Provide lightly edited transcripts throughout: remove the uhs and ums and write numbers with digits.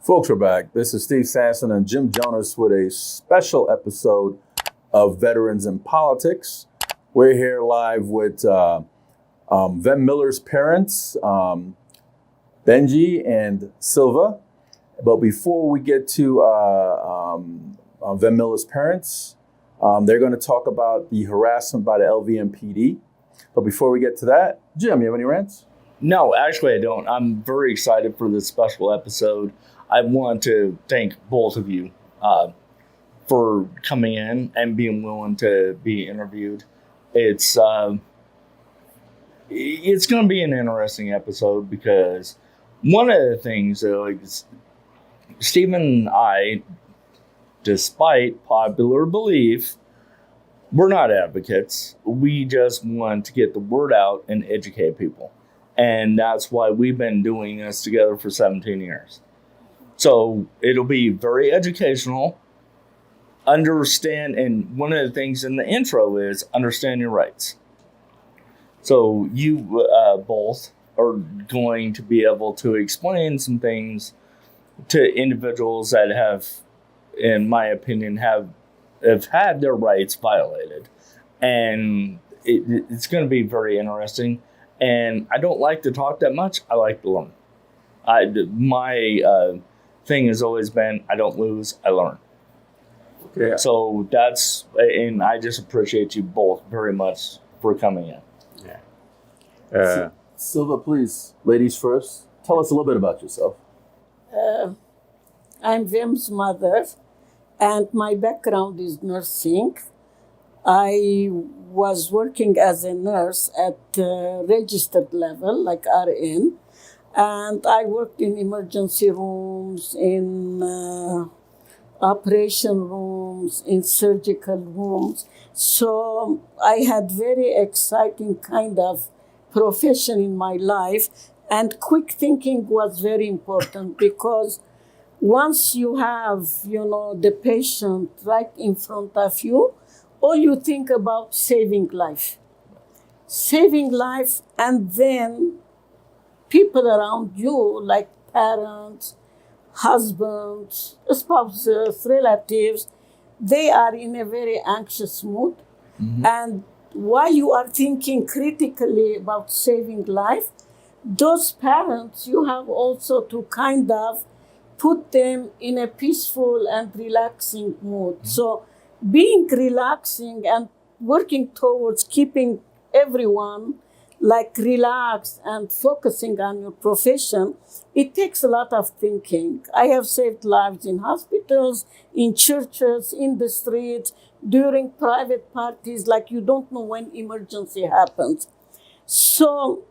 Folks, we're back. This is Steve Sanson and Jim Jonas with a special episode of Veterans in Politics. We're here live with Vem Miller's parents, Benji and Silva. But before we get to Vem Miller's parents, they're going to talk about the harassment by the LVMPD. But before we get to that, Jim, you have any rants? No, actually I don't. I'm very excited for this special episode. I want to thank both of you for coming in and being willing to be interviewed. It's going to be an interesting episode because one of the things, Stephen and I, despite popular belief, we're not advocates. We just want to get the word out and educate people. And that's why we've been doing this together for 17 years. So it'll be very educational. Understand, and one of the things in the intro is understand your rights. So you both are going to be able to explain some things to individuals that have, in my opinion, have had their rights violated. And it's going to be very interesting. And I don't like to talk that much. I like to learn. My thing has always been, I don't lose, I learn. Okay. So that's, and I just appreciate you both very much for coming in. Yeah. Silva, please, ladies first. Tell us a little bit about yourself. I'm Vem's mother, and my background is nursing. I was working as a nurse at registered level, like RN. And I worked in emergency rooms, in operation rooms, in surgical rooms. So I had very exciting kind of profession in my life. And quick thinking was very important because once you have, the patient right in front of you, all you think about saving life. Saving life, and then people around you, like parents, husbands, spouses, relatives, they are in a very anxious mood. Mm-hmm. And while you are thinking critically about saving life, those parents, you have also to kind of put them in a peaceful and relaxing mood. Mm-hmm. So being relaxing and working towards keeping everyone relaxed and focusing on your profession, it takes a lot of thinking. I have saved lives in hospitals, in churches, in the streets, during private parties, you don't know when emergency happens. So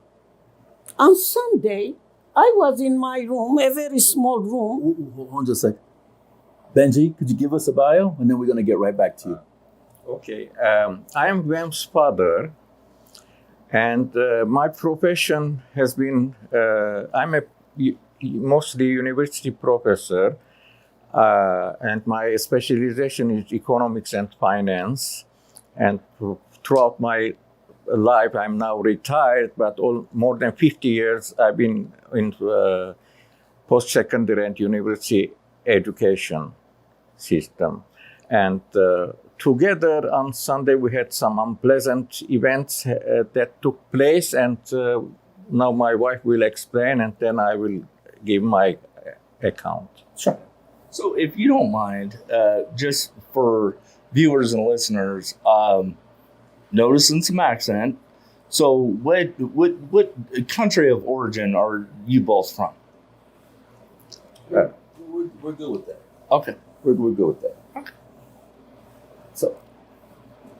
on Sunday, I was in my room, a very small room. Hold on just a sec. Benji, could you give us a bio? And then we're going to get right back to you. Okay. I am Vem's father. And my profession has been, I'm a mostly university professor, and my specialization is economics and finance. And throughout my life, I'm now retired, but more than 50 years I've been in post-secondary and university education system. And together on Sunday, we had some unpleasant events that took place, and now my wife will explain, and then I will give my account. Sure. So if you don't mind, just for viewers and listeners, noticing some accent. So what country of origin are you both from? We're good with that. Okay. We're good with that. Okay.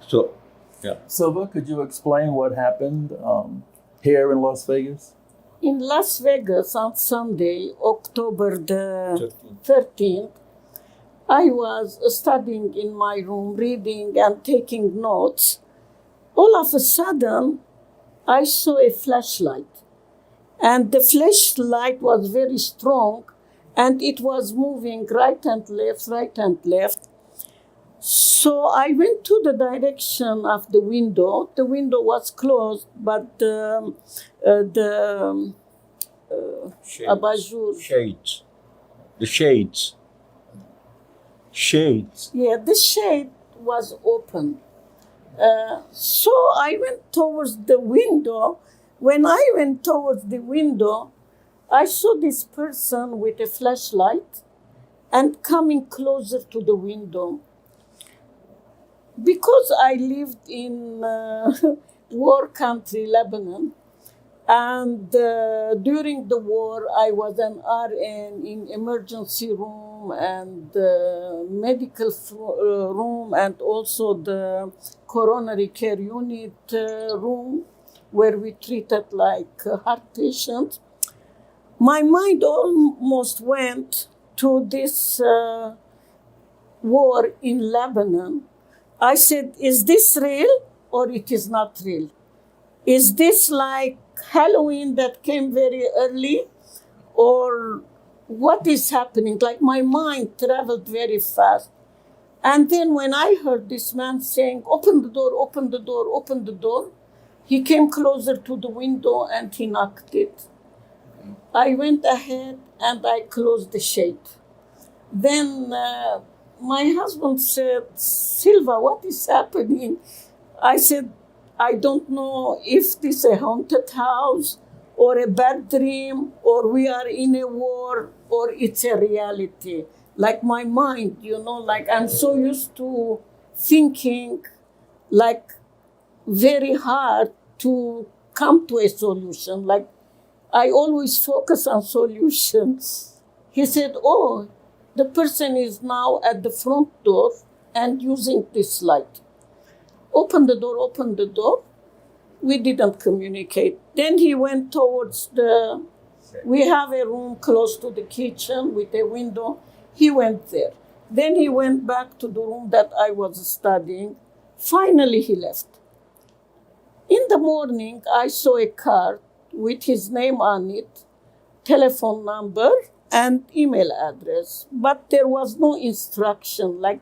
So, yeah. Silva, could you explain what happened Here in Las Vegas? In Las Vegas on Sunday, October the 13th, I was studying in my room, reading and taking notes. All of a sudden, I saw a flashlight. And the flashlight was very strong, and it was moving right and left. So I went to the direction of the window. The window was closed, but the abajur. Shades. The shades. Shades. Yeah, the shade was open. So I went towards the window. When I went towards the window, I saw this person with a flashlight and coming closer to the window. Because I lived in war country, Lebanon, and during the war, I was an RN in emergency room and medical room, and also the coronary care unit room, where we treated like heart patients. My mind almost went to this war in Lebanon. I said, is this real or it is not real? Is this like Halloween that came very early, or what is happening? Like my mind traveled very fast. And then when I heard this man saying, open the door, open the door, open the door, he came closer to the window and he knocked it. I went ahead and I closed the shade. Then my husband said, Silva, what is happening? I said, I don't know if this is a haunted house or a bad dream or we are in a war or it's a reality. Like my mind, like I'm so used to thinking like very hard to come to a solution. Like I always focus on solutions. He said, oh, the person is now at the front door and using this light. Open the door, open the door. We didn't communicate. Then he went towards we have a room close to the kitchen with a window. He went there. Then he went back to the room that I was studying. Finally, he left. In the morning, I saw a card with his name on it, telephone number, and email address. But there was no instruction. Like,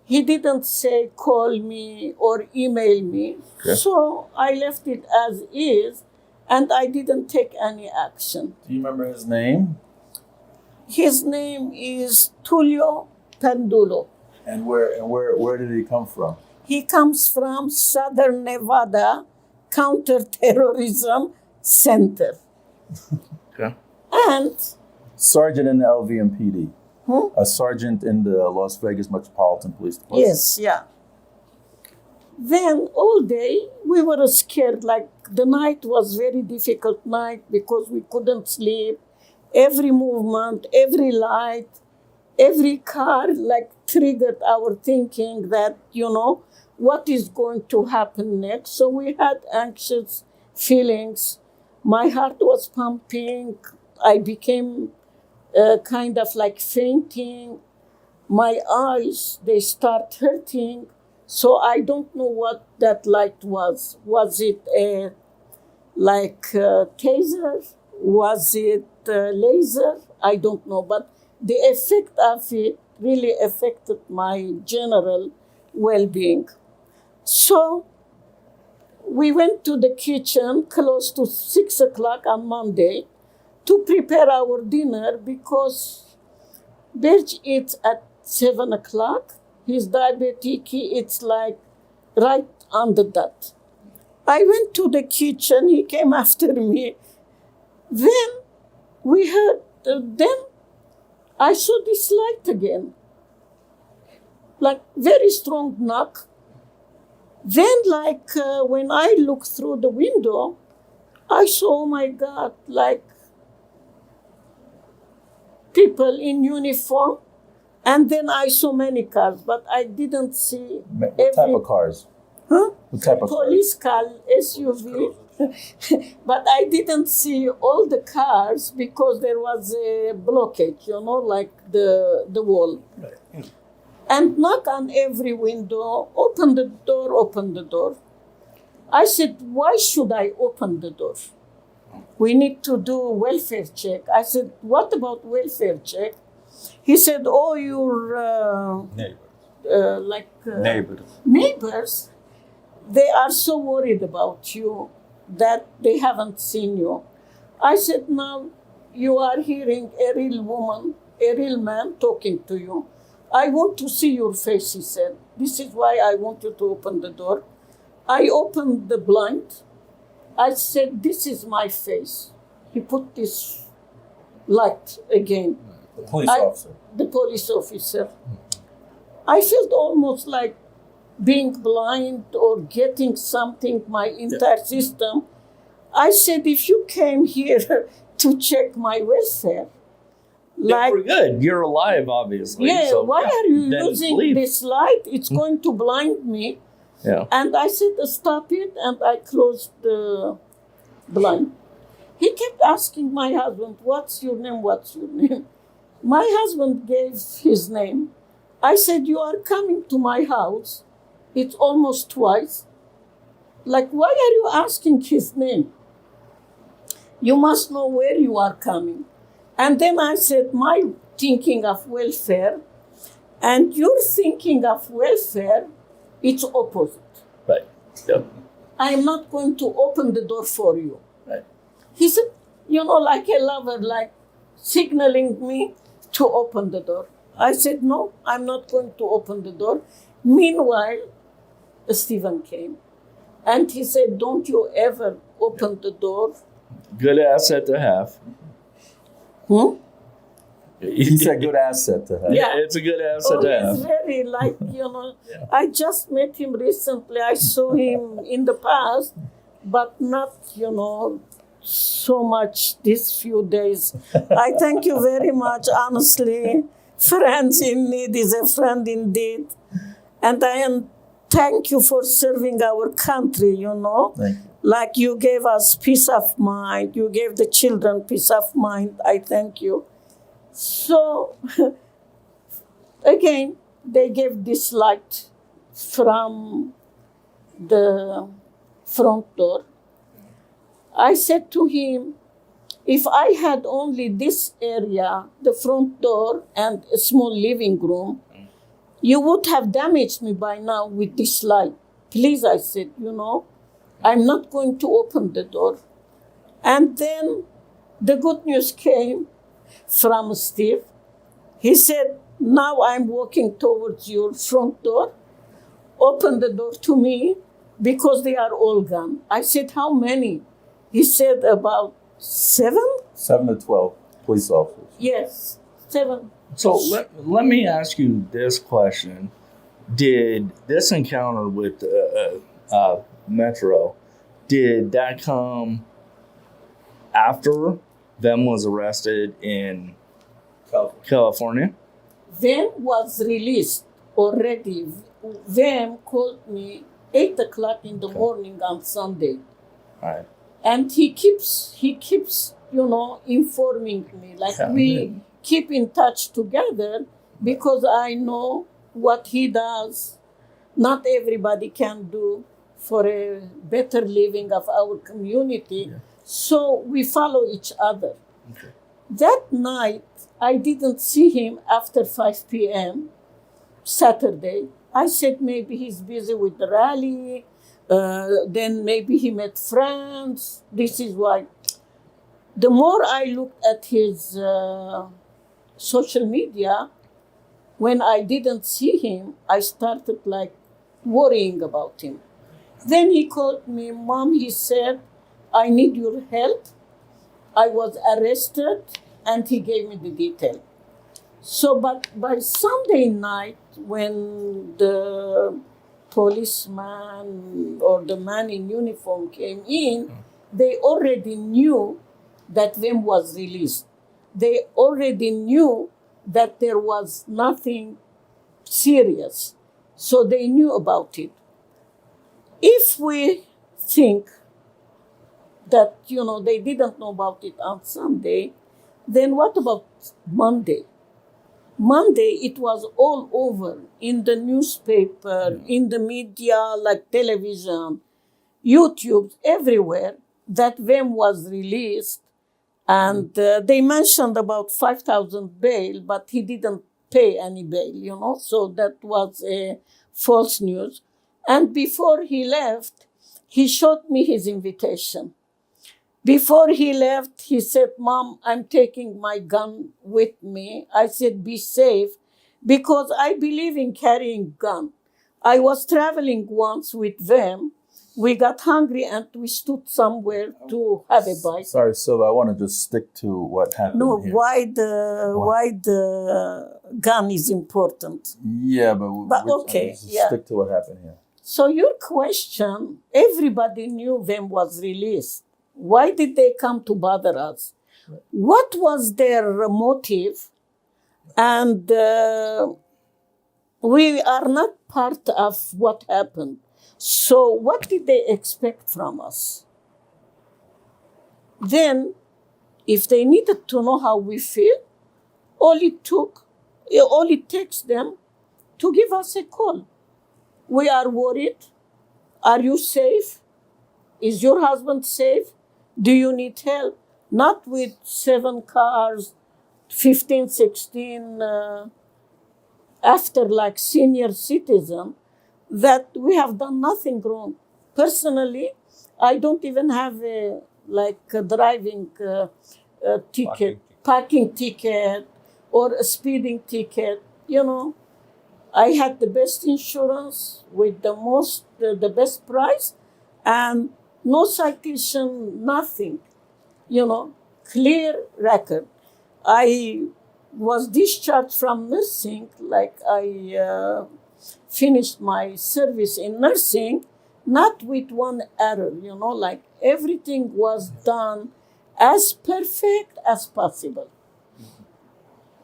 he didn't say call me or email me. Okay. So I left it as is, and I didn't take any action. Do you remember his name? His name is Tulio Pendulo. And where did he come from? He comes from Southern Nevada Counterterrorism Center. Okay. And Sergeant in the LVMPD. A sergeant in the Las Vegas Metropolitan Police Department. yes, yeah. Then all day we were scared. Like the night was very difficult night because we couldn't sleep. Every movement, every light, every car like triggered our thinking that, what is going to happen next. So we had anxious feelings. My heart was pumping. I became kind of like fainting. My eyes, they start hurting. So I don't know what that light was. Was it a taser? Was it laser? I don't know. But the effect of it really affected my general well-being. So we went to the kitchen close to 6 o'clock on Monday to prepare our dinner because Berge eats at 7 o'clock. He's diabetic, he eats like right under that. I went to the kitchen, he came after me. Then we heard, then I saw this light again. Like very strong knock. Then when I looked through the window, I saw, oh my God, like people in uniform. And then I saw many cars, but I didn't see What type of cars? Huh? What type of Police car, SUV. But I didn't see all the cars because there was a blockage, like the wall. And knock on every window, open the door, open the door. I said, why should I open the door? We need to do welfare check. I said, what about welfare check? He said, oh, your neighbors, they are so worried about you that they haven't seen you. I said, now you are hearing a real woman, a real man talking to you. I want to see your face, he said. This is why I want you to open the door. I opened the blind. I said, this is my face. He put this light again. The police officer. The police officer. I felt almost like being blind or getting something, my entire system. I said, if you came here to check my welfare, like, we're good. You're alive, obviously. Yeah, so, why are you then using leave. this light? It's going to blind me. Yeah. And I said, stop it, and I closed the blind. He kept asking my husband, what's your name, what's your name? My husband gave his name. I said, you are coming to my house. It's almost twice. Like, why are you asking his name? You must know where you are coming. And then I said, my thinking of welfare and your thinking of welfare, it's opposite. Right. Yep. I am not going to open the door for you. Right. He said, like a lover, like signaling me to open the door. I said, no, I'm not going to open the door. Meanwhile, Stephen came. And he said, don't you ever open the door. Good asset to have. He said good asset to have. Yeah, it's a good asset to have. He's very I just met him recently. I saw him in the past, but not, so much these few days. I thank you very much, honestly. Friends in need is a friend indeed. And thank you for serving our country, Thank you. Like you gave us peace of mind. You gave the children peace of mind. I thank you. So, again, they gave this light from the front door. I said to him, if I had only this area, the front door and a small living room, you would have damaged me by now with this light. Please, I said, I'm not going to open the door. And then the good news came from Steve. He said, now I'm walking towards your front door. Open the door to me because they are all gone. I said, how many? He said, about 7? 7 to 12 police officers. Yes, 7. So let me ask you this question. Did this encounter with Metro, did that come after Vem was arrested in California? Vem was released already. Vem called me 8 o'clock in the morning on Sunday. All right. And he keeps, informing me. Like we keep in touch together because I know what he does. Not everybody can do for a better living of our community. Yeah. So we follow each other. Okay. That night, I didn't see him after 5 p.m. Saturday. I said maybe he's busy with the rally. Then maybe he met friends. This is why. The more I looked at his social media, when I didn't see him, I started worrying about him. Then he called me, Mom, he said, I need your help. I was arrested, and he gave me the detail. So, but by Sunday night, when the policeman or the man in uniform came in, they already knew that Vem was released. They already knew that there was nothing serious. So they knew about it. If we think that, they didn't know about it on Sunday. Then what about Monday? Monday, it was all over in the newspaper, in the media, like television, YouTube, everywhere, that Vem was released. And they mentioned about 5,000 bail, but he didn't pay any bail, so that was false news. And before he left, he showed me his invitation. Before he left, he said, "Mom, I'm taking my gun with me." I said, "Be safe," because I believe in carrying gun. I was traveling once with them. We got hungry and we stood somewhere to have a bite. Sorry, Silva, I want to just stick to what happened No, here. why the gun is important. Yeah, but okay, just yeah. stick to what happened here. So your question, everybody knew Vem was released. Why did they come to bother us? What was their motive? And we are not part of what happened. So what did they expect from us? Then, if they needed to know how we feel, all it takes them to give us a call. We are worried. Are you safe? Is your husband safe? Do you need help? Not with 7 cars, 15, 16, after like senior citizen, that we have done nothing wrong. Personally, I don't even have a driving ticket, parking ticket, or a speeding ticket. I had the best insurance with the best price, and no citation, nothing. Clear record. I was discharged from nursing, I finished my service in nursing, not with one error, everything was done as perfect as possible.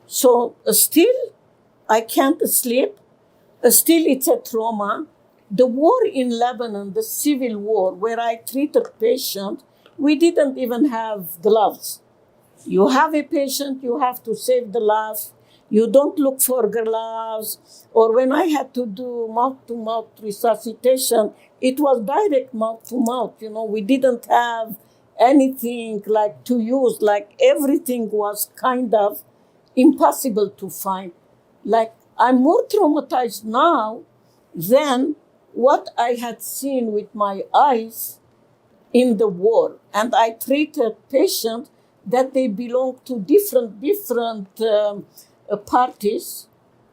So still, I can't sleep. Still, it's a trauma. The war in Lebanon, the civil war, where I treated patients, we didn't even have gloves. You have a patient, you have to save the life. You don't look for gloves. Or when I had to do mouth-to-mouth resuscitation, it was direct mouth-to-mouth. We didn't have anything to use. Everything was kind of impossible to find. I'm more traumatized now than what I had seen with my eyes in the war. And I treated patients that they belong to different parties,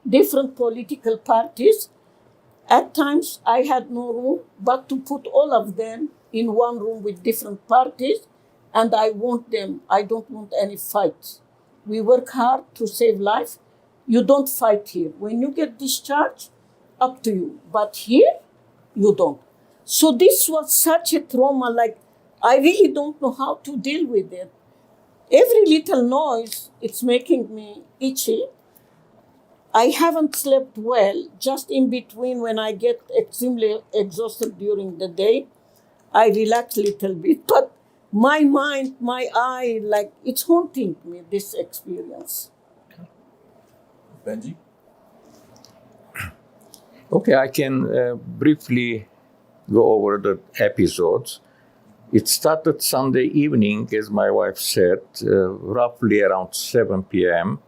different political parties. At times, I had no room but to put all of them in one room with different parties, and I want them. I don't want any fights. We work hard to save life. You don't fight here. When you get discharged, up to you. But here, you don't. So this was such a trauma, I really don't know how to deal with it. Every little noise, it's making me itchy. I haven't slept well. Just in between, when I get extremely exhausted during the day, I relax a little bit. But my mind, my eye, it's haunting me, this experience. Benji? Okay, I can briefly go over the episodes. It started Sunday evening, as my wife said, roughly around 7 p.m.,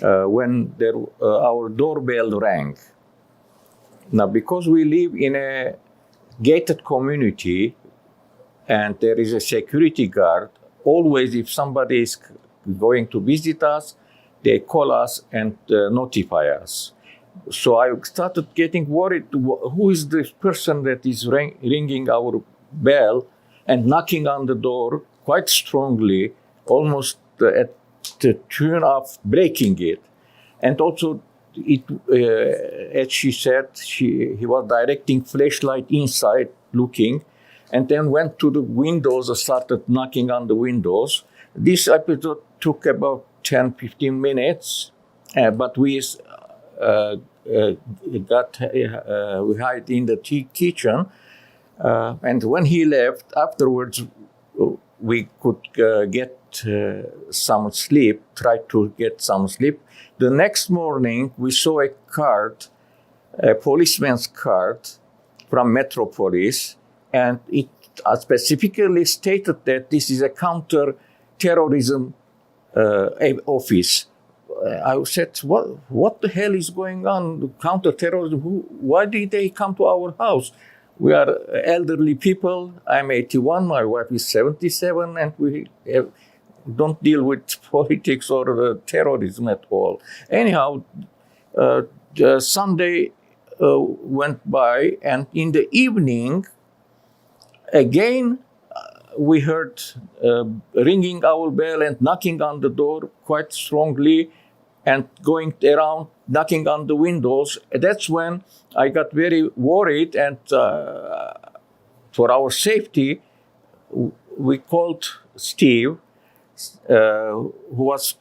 when our doorbell rang. Now, because we live in a gated community and there is a security guard, always if somebody is going to visit us, they call us and notify us. So I started getting worried, who is this person that is ringing our bell and knocking on the door quite strongly, almost at the tune of breaking it. And also, as she said, he was directing flashlight inside, looking, and then went to the windows and started knocking on the windows. This episode took about 10-15 minutes, but we hid in the kitchen. And when he left, afterwards, we could get some sleep, try to get some sleep. The next morning, we saw a card, a policeman's card from Metropolis, and it specifically stated that this is a counter-terrorism office. I said, what the hell is going on? Counter-terrorism? Why did they come to our house? We are elderly people. I'm 81, my wife is 77, and we don't deal with politics or terrorism at all. Anyhow, Sunday went by, and in the evening, again, we heard ringing our bell and knocking on the door quite strongly and going around, knocking on the windows. That's when I got very worried, and for our safety, we called Steve, who was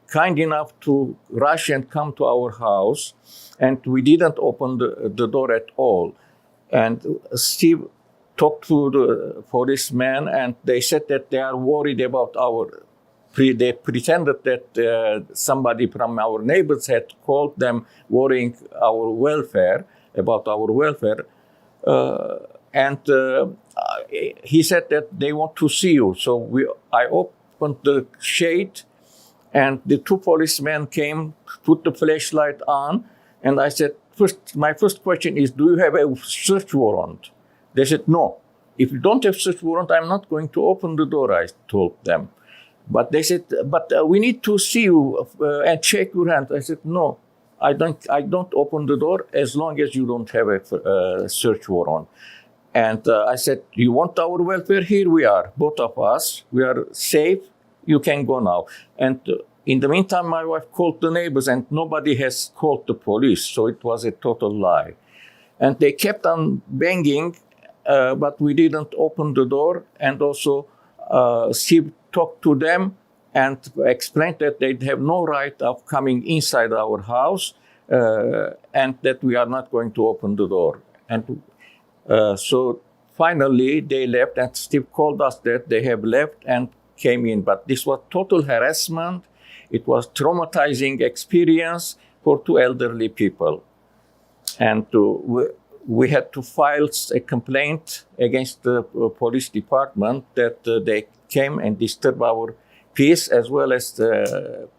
kind enough to rush and come to our house, and we didn't open the door at all. And Steve talked to the policeman, and they said that they are worried about they pretended that somebody from our neighbors had called them, worrying about our welfare. And he said that they want to see you. So I opened the shade, and the two policemen came, put the flashlight on, and I said, my first question is, do you have a search warrant? They said, no. If you don't have search warrant, I'm not going to open the door, I told them. But they said, but we need to see you and check your hand. I said, no, I don't open the door as long as you don't have a search warrant. And I said, you want our welfare? Here we are, both of us. We are safe. You can go now. And in the meantime, my wife called the neighbors, and nobody has called the police. So it was a total lie. And they kept on banging, but we didn't open the door. And also, Steve talked to them and explained that they have no right of coming inside our house, and that we are not going to open the door. And so finally they left, and Steve called us that they have left and came in. But this was total harassment. It was traumatizing experience for two elderly people. And we had to file a complaint against the police department that they came and disturbed our peace, as well as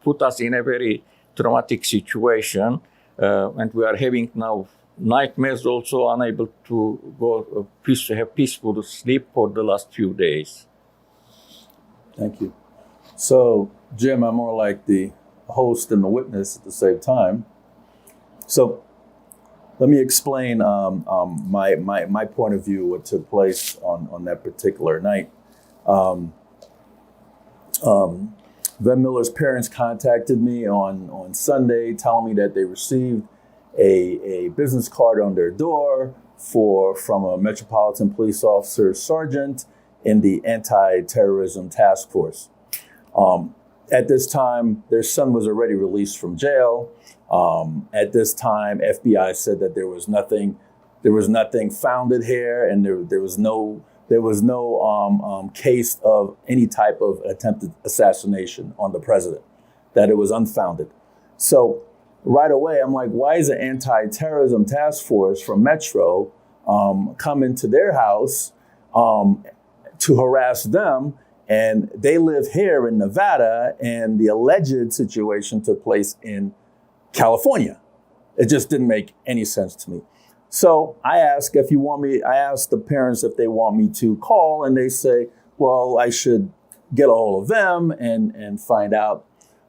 put us in a very traumatic situation. And we are having now nightmares, also unable to go have peaceful sleep for the last few days. Thank you. So, Jim, I'm more like the host and the witness at the same time. So, let me explain my point of view, what took place on that particular night. Van Miller's parents contacted me on Sunday, telling me that they received a business card on their door from a Metropolitan Police Officer Sergeant in the Anti-Terrorism Task Force. At this time, their son was already released from jail. At this time, FBI said that there was nothing founded here, and there was no case of any type of attempted assassination on the president, that it was unfounded. So right away, I'm like, why is the Anti-Terrorism Task Force from Metro come into their house to harass them? And they live here in Nevada, and the alleged situation took place in California. It just didn't make any sense to me. So I asked the parents if they want me to call, and they say, well, I should get a hold of them and find out.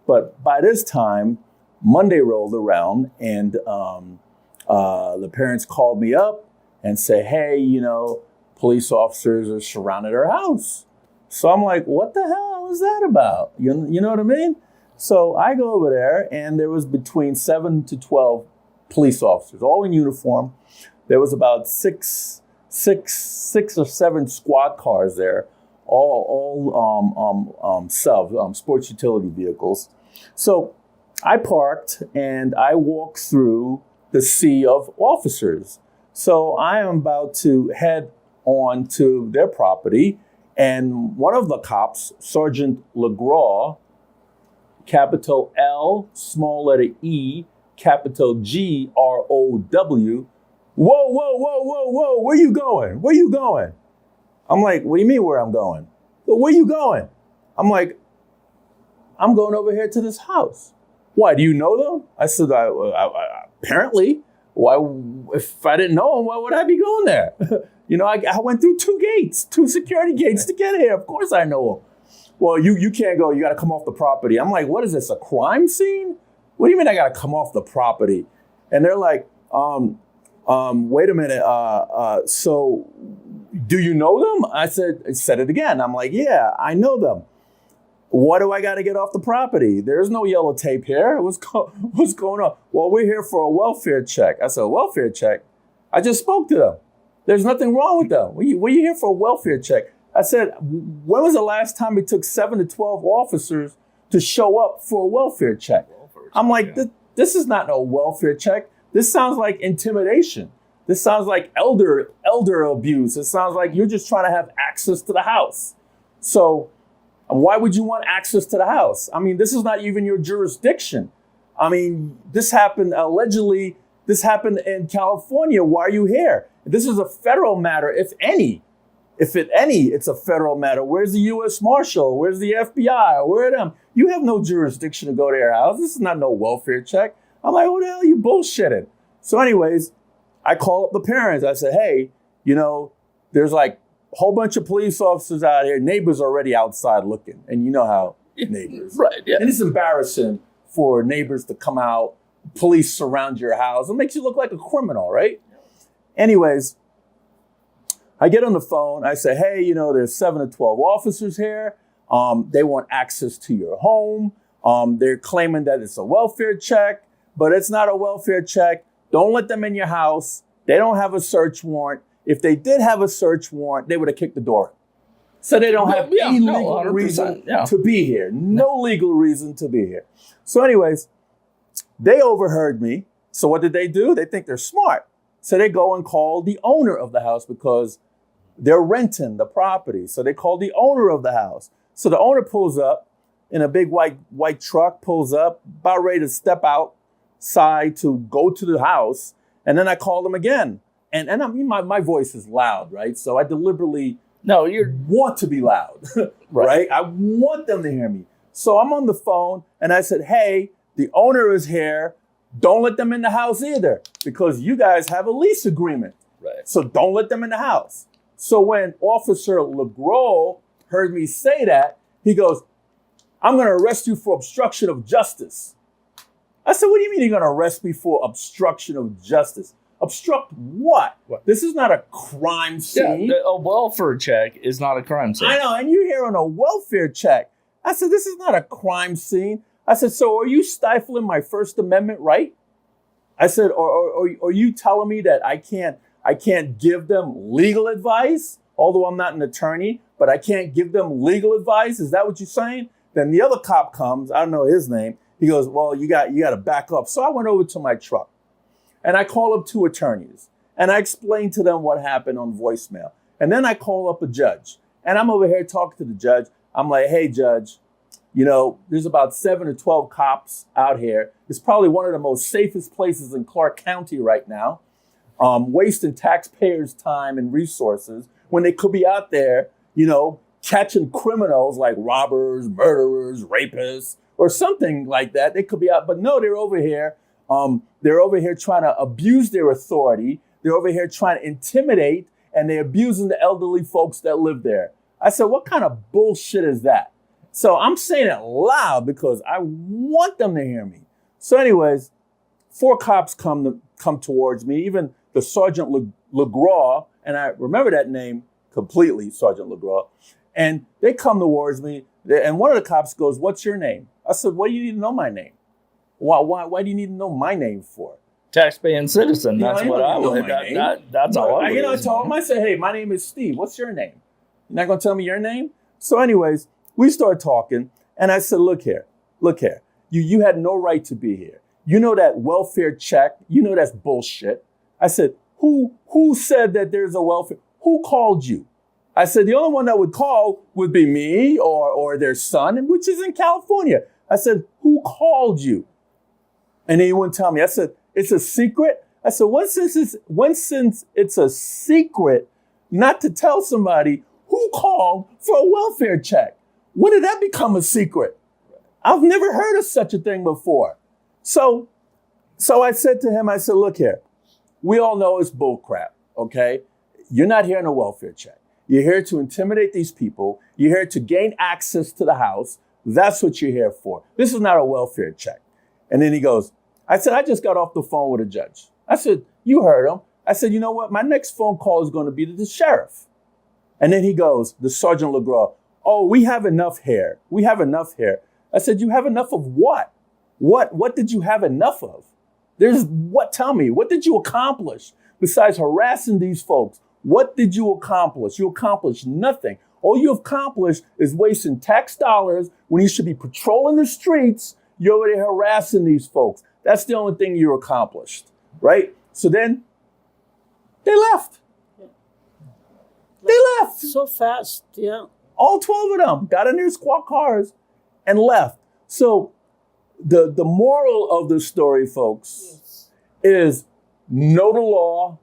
But by this time, Monday rolled around, and the parents called me up and say, hey, police officers are surrounded our house. So I'm like, what the hell is that about? You know what I mean? So I go over there, and there was between 7 to 12 police officers, all in uniform. There was about six or seven squad cars there, all sports utility vehicles. So I parked, and I walked through the sea of officers. So I am about to head onto their property. And one of the cops, Sergeant LeGraw, capital L, small letter E, capital GROW. Whoa, whoa, whoa, whoa, whoa, where you going? Where you going? I'm like, what do you mean where I'm going? Where you going? I'm like, I'm going over here to this house. Why, do you know them? I said, apparently. Why, if I didn't know them, why would I be going there? I went through 2 gates, 2 security gates to get here. Of course I know them. Well, you can't go. You got to come off the property. I'm like, what is this, a crime scene? What do you mean I got to come off the property? And they're like, wait a minute. So do you know them? I said it again. I'm like, yeah, I know them. What do I got to get off the property? There's no yellow tape here. What's going on? Well, we're here for a welfare check. I said, a welfare check? I just spoke to them. There's nothing wrong with them. Were you here for a welfare check? I said, when was the last time it took 7 to 12 officers to show up for a welfare check? I'm like, this is not no welfare check. This sounds like intimidation. This sounds like elder abuse. It sounds like you're just trying to have access to the house. So why would you want access to the house? I mean, this is not even your jurisdiction. I mean, this happened in California. Why are you here? This is a federal matter, if any. If it's a federal matter. Where's the U.S. Marshal? Where's the FBI? Where are them? You have no jurisdiction to go to their house. This is not no welfare check. I'm like, what the hell are you bullshitting? So anyways, I call up the parents. I said, hey, there's like a whole bunch of police officers out here. Neighbors already outside looking. And you know how neighbors. Right, yeah. And it's embarrassing for neighbors to come out, police surround your house. It makes you look like a criminal, right? Anyways, I get on the phone. I say, hey, there's 7 to 12 officers here. They want access to your home. They're claiming that it's a welfare check, but it's not a welfare check. Don't let them in your house. They don't have a search warrant. If they did have a search warrant, they would have kicked the door in. So they don't have any legal reason to be here. No legal reason to be here. So anyways, they overheard me. So what did they do? They think they're smart. So they go and call the owner of the house because they're renting the property. So they call the owner of the house. So the owner pulls up in a big white truck, pulls up, about ready to step outside to go to the house. And then I call them again. And I mean, my voice is loud, right? So I deliberately want to be loud, right? I want them to hear me. So I'm on the phone and I said, hey, the owner is here. Don't let them in the house either because you guys have a lease agreement. Right. So don't let them in the house. So when Officer LeGros heard me say that, he goes, I'm going to arrest you for obstruction of justice. I said, what do you mean you're going to arrest me for obstruction of justice? Obstruct what? This is not a crime scene. Yeah, a welfare check is not a crime scene. I know, and you're here on a welfare check. I said, this is not a crime scene. I said, so are you stifling my First Amendment right? I said, or are you telling me that I can't give them legal advice, although I'm not an attorney, but I can't give them legal advice? Is that what you're saying? Then the other cop comes, I don't know his name. He goes, well, you got to back up. So I went over to my truck and I called up 2 attorneys and I explained to them what happened on voicemail. And then I call up a judge and I'm over here talking to the judge. I'm like, hey, judge, there's about 7 to 12 cops out here. It's probably one of the most safest places in Clark County right now, wasting taxpayers' time and resources when they could be out there, catching criminals like robbers, murderers, rapists, or something like that. They could be out, but no, they're over here. They're over here trying to abuse their authority. They're over here trying to intimidate, and they're abusing the elderly folks that live there. I said, what kind of bullshit is that? So I'm saying it loud because I want them to hear me. So anyways, 4 cops come towards me, even the Sergeant LeGraw, and I remember that name completely, Sergeant LeGraw, and they come towards me, and one of the cops goes, what's your name? I said, what do you need to know my name? Why do you need to know my name for? Taxpaying citizen. That's what I would. That's all I would. I told him, I said, hey, my name is Steve. What's your name? You're not going to tell me your name? So anyways, we started talking, and I said, look here. You had no right to be here. You know that welfare check. You know that's bullshit. I said, who said that there's a welfare? who called you? I said, the only one that would call would be me or their son, which is in California. I said, who called you? And he wouldn't tell me. I said, it's a secret. I said, since it's a secret not to tell somebody who called for a welfare check. When did that become a secret? I've never heard of such a thing before. So I said to him, I said, look here, we all know it's bullcrap, okay? You're not here on a welfare check. You're here to intimidate these people. You're here to gain access to the house. That's what you're here for. This is not a welfare check. And then he goes, I said, I just got off the phone with a judge. I said, you heard him. I said, you know what? My next phone call is going to be to the sheriff. And then he goes, the Sergeant LeGras, oh, we have enough here. We have enough here. I said, you have enough of what? What did you have enough of? Tell me, what did you accomplish besides harassing these folks? What did you accomplish? You accomplished nothing. All you accomplished is wasting tax dollars when you should be patrolling the streets. You're already harassing these folks. That's the only thing you accomplished, right? So then they left. They left. So fast, yeah. All 12 of them got in their squad cars and left. So the moral of the story, folks, is know the law,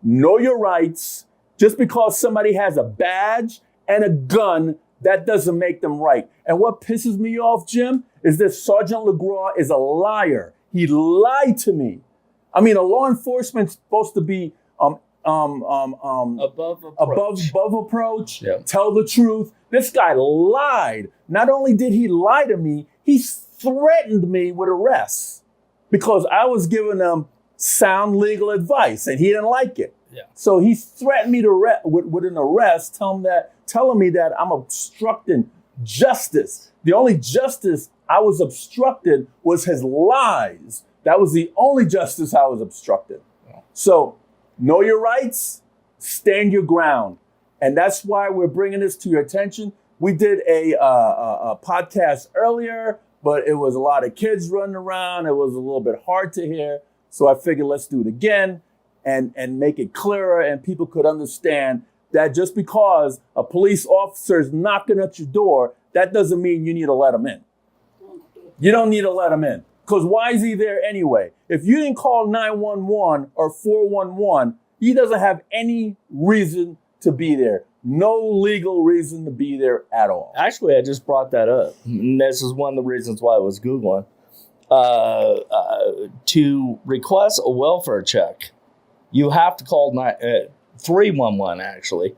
know your rights. Just because somebody has a badge and a gun, that doesn't make them right. And what pisses me off, Jim, is that Sergeant LeGras is a liar. He lied to me. I mean, a law enforcement's supposed to be Above approach, Yeah. tell the truth. This guy lied. Not only did he lie to me, he threatened me with arrest because I was giving him sound legal advice and he didn't like it. Yeah. So he threatened me with an arrest, telling me that I'm obstructing justice. The only justice I was obstructed was his lies. That was the only justice I was obstructed. So know your rights, stand your ground. And that's why we're bringing this to your attention. We did a podcast earlier, but it was a lot of kids running around. It was a little bit hard to hear. So I figured let's do it again and make it clearer and people could understand that just because a police officer is knocking at your door, that doesn't mean you need to let him in. You don't need to let him in. Because why is he there anyway? If you didn't call 911 or 411, he doesn't have any reason to be there. No legal reason to be there at all. Actually, I just brought that up. And this is one of the reasons why I was Googling. To request a welfare check, you have to call 311, actually,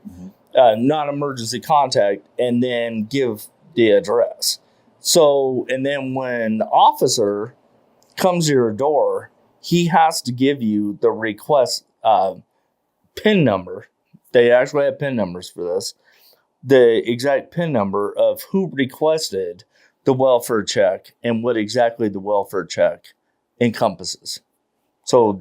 non-emergency contact, and then give the address. So, and then when the officer comes to your door, he has to give you the request PIN number. They actually have PIN numbers for this. The exact PIN number of who requested the welfare check and what exactly the welfare check encompasses. So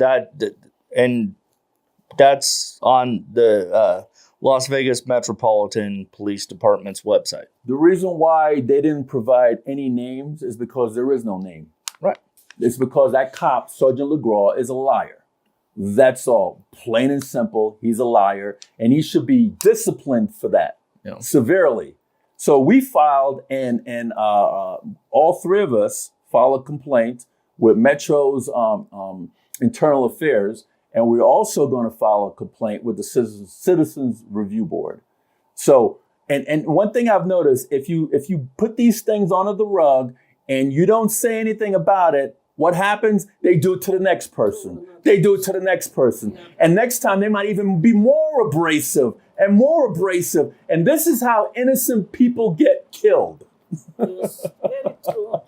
that's on the Las Vegas Metropolitan Police Department's website. The reason why they didn't provide any names is because there is no name. Right. It's because that cop, Sergeant LeGras, is a liar. That's all. Plain and simple. He's a liar, and he should be disciplined for that severely. So we filed, and all three of us filed a complaint with Metro's internal affairs, and we're also going to file a complaint with the Citizens Review Board. So, and one thing I've noticed, if you put these things under the rug and you don't say anything about it, what happens? They do it to the next person. They do it to the next person. And next time they might even be more abrasive and more abrasive. And this is how innocent people get killed. Yes, very true.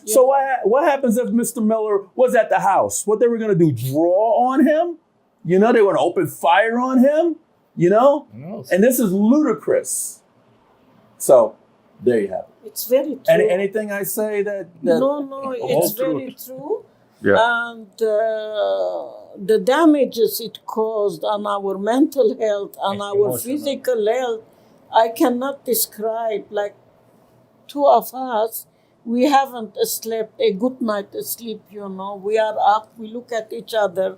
So what happens if Mr. Miller was at the house? What they were going to do, draw on him? They were going to open fire on him? And this is ludicrous. So there you have it. It's very true. Anything I say that No, it's very true. Yeah. And the damages it caused on our mental health, on our physical health, I cannot describe. Like, two of us, we haven't slept a good night sleep, We are up, we look at each other,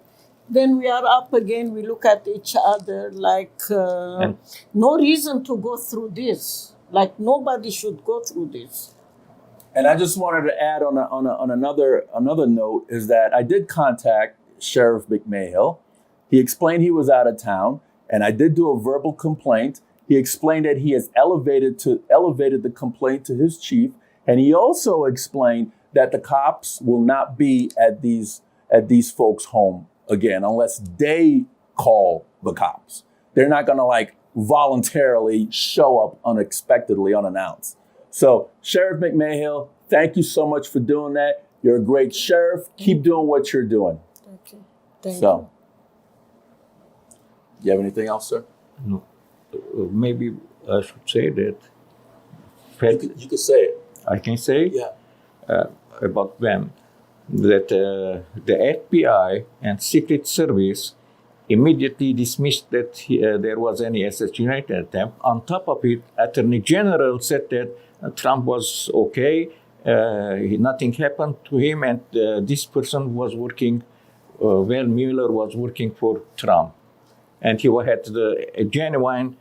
Then we are up again. We look at each other like And- no reason to go through this. Like nobody should go through this. And I just wanted to add on another note is that I did contact Sheriff McMahill. He explained he was out of town, and I did do a verbal complaint. He explained that he has elevated the complaint to his chief, and he also explained that the cops will not be at these folks' home again unless they call the cops. They're not going to like voluntarily show up unexpectedly, unannounced. So, Sheriff McMahill, thank you so much for doing that. You're a great sheriff. Keep doing what you're doing. Okay. Thank So, you have anything else, sir? No. Maybe I should say that. You could say it. I can say Yeah. about them that the FBI and Secret Service immediately dismissed that there was any assassination attempt. On top of it, Attorney General said that Trump was okay, nothing happened to him, and this person was working, Val Mueller was working for Trump. And he had a genuine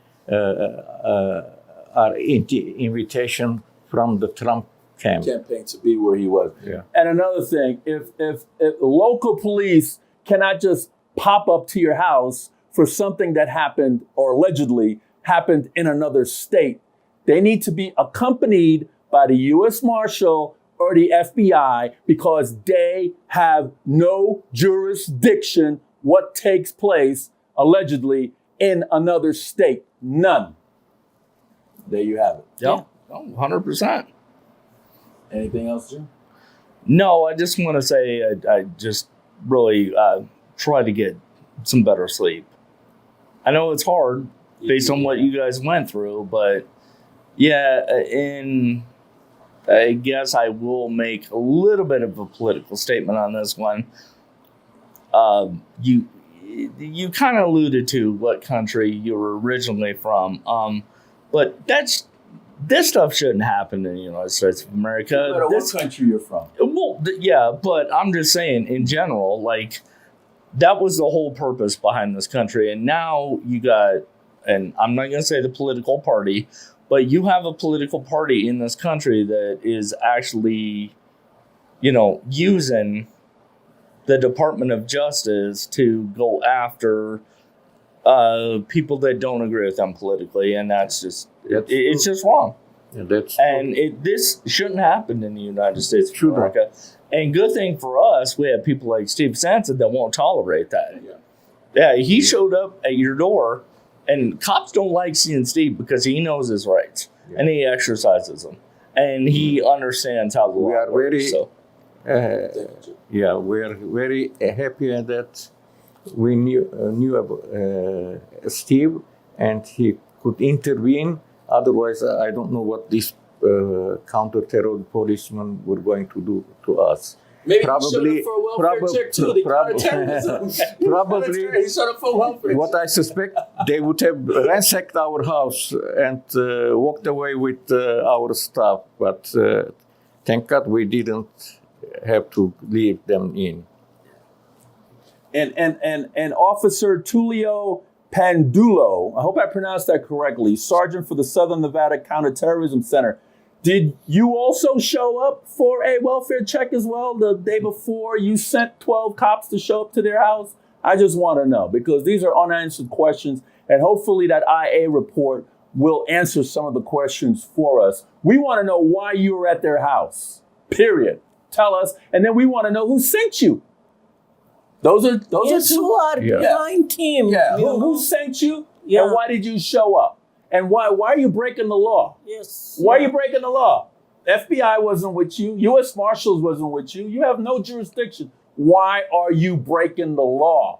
invitation from the Trump camp. Campaign to be where he was. Yeah. And another thing, if local police cannot just pop up to your house for something that happened or allegedly happened in another state, they need to be accompanied by the U.S. Marshal or the FBI because they have no jurisdiction what takes place allegedly in another state. None. There you have it. Yep. 100%. Anything else, Jim? No, I just want to say I just really try to get some better sleep. I know it's hard based on what you guys went through, but yeah, and I guess I will make a little bit of a political statement on this one. You kind of alluded to what country you were originally from, but this stuff shouldn't happen in the United States of America. No matter what country you're from. Well, yeah, but I'm just saying in general, like that was the whole purpose behind this country. And now you got, and I'm not going to say the political party, but you have a political party in this country that is actually, using the Department of Justice to go after people that don't agree with them politically. And that's just, it's just wrong. Yeah, that's This shouldn't happen in the United States of True. America. And good thing for us, we have people like Steve Sanson that won't tolerate that. Yeah, he showed up at your door, and cops don't like seeing Steve because he knows his rights and he exercises them, and he understands how the law We are works. very, we are very happy that we knew about Steve, and he could intervene. Otherwise, I don't know what these counter-terror policemen were going to do to us. Maybe Probably- he showed up for a welfare check too. The counterterrorism. Probably He showed up for a welfare what I suspect, they would have ransacked our house and walked away with our stuff. But thank God we didn't have to leave them in. And Officer Tulio Pandulo, I hope I pronounced that correctly, Sergeant for the Southern Nevada Counterterrorism Center. Did you also show up for a welfare check as well the day before you sent 12 cops to show up to their house? I just want to know because these are unanswered questions, and hopefully that IA report will answer some of the questions for us. We want to know why you were at their house, period. Tell us, and then we want to know who sent you. Those are Yes, two. who are Yeah. behind him? Yeah, you who know? sent you, Yeah. and why did you show up? And why are you breaking the law? Yes. Why are you breaking the law? FBI wasn't with you. U.S. Marshals wasn't with you. You have no jurisdiction. Why are you breaking the law?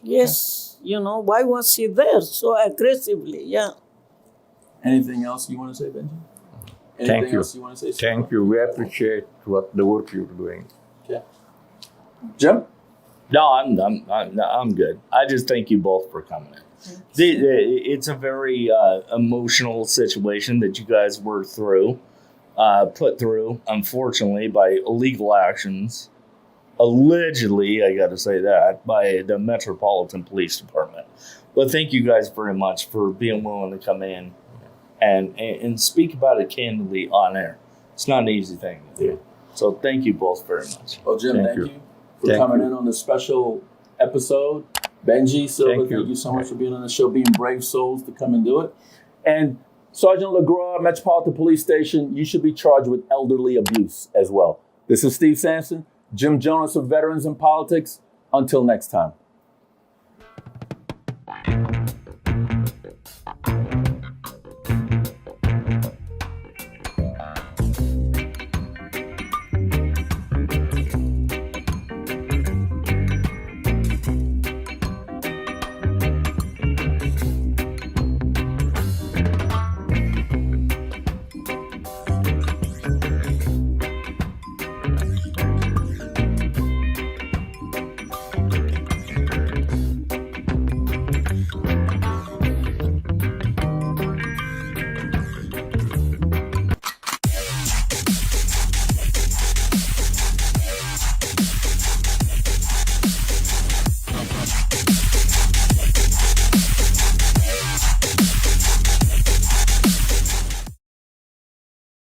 Yes. Why was he there so aggressively? Yeah. Anything else you want to say, Benjamin? Thank you. Else you want to say? Thank you. We appreciate the work you're doing. Okay. Jim? No, I'm good. I just thank you both for coming in. It's a very emotional situation that you guys were put through, unfortunately, by illegal actions allegedly, I got to say that, by the Metropolitan Police Department. But thank you guys very much for being willing to come in and speak about it candidly on air. It's not an easy thing to do. So thank you both very much. Well, Jim, thank you for Thank coming you. in on this special episode. Benji, Silva, Thank you. thank you so much for being on the show, being brave souls to come and do it. And Sergeant LeGras, Metropolitan Police Station, you should be charged with elderly abuse as well. This is Steve Sampson, Jim Jonas of Veterans in Politics. Until next time.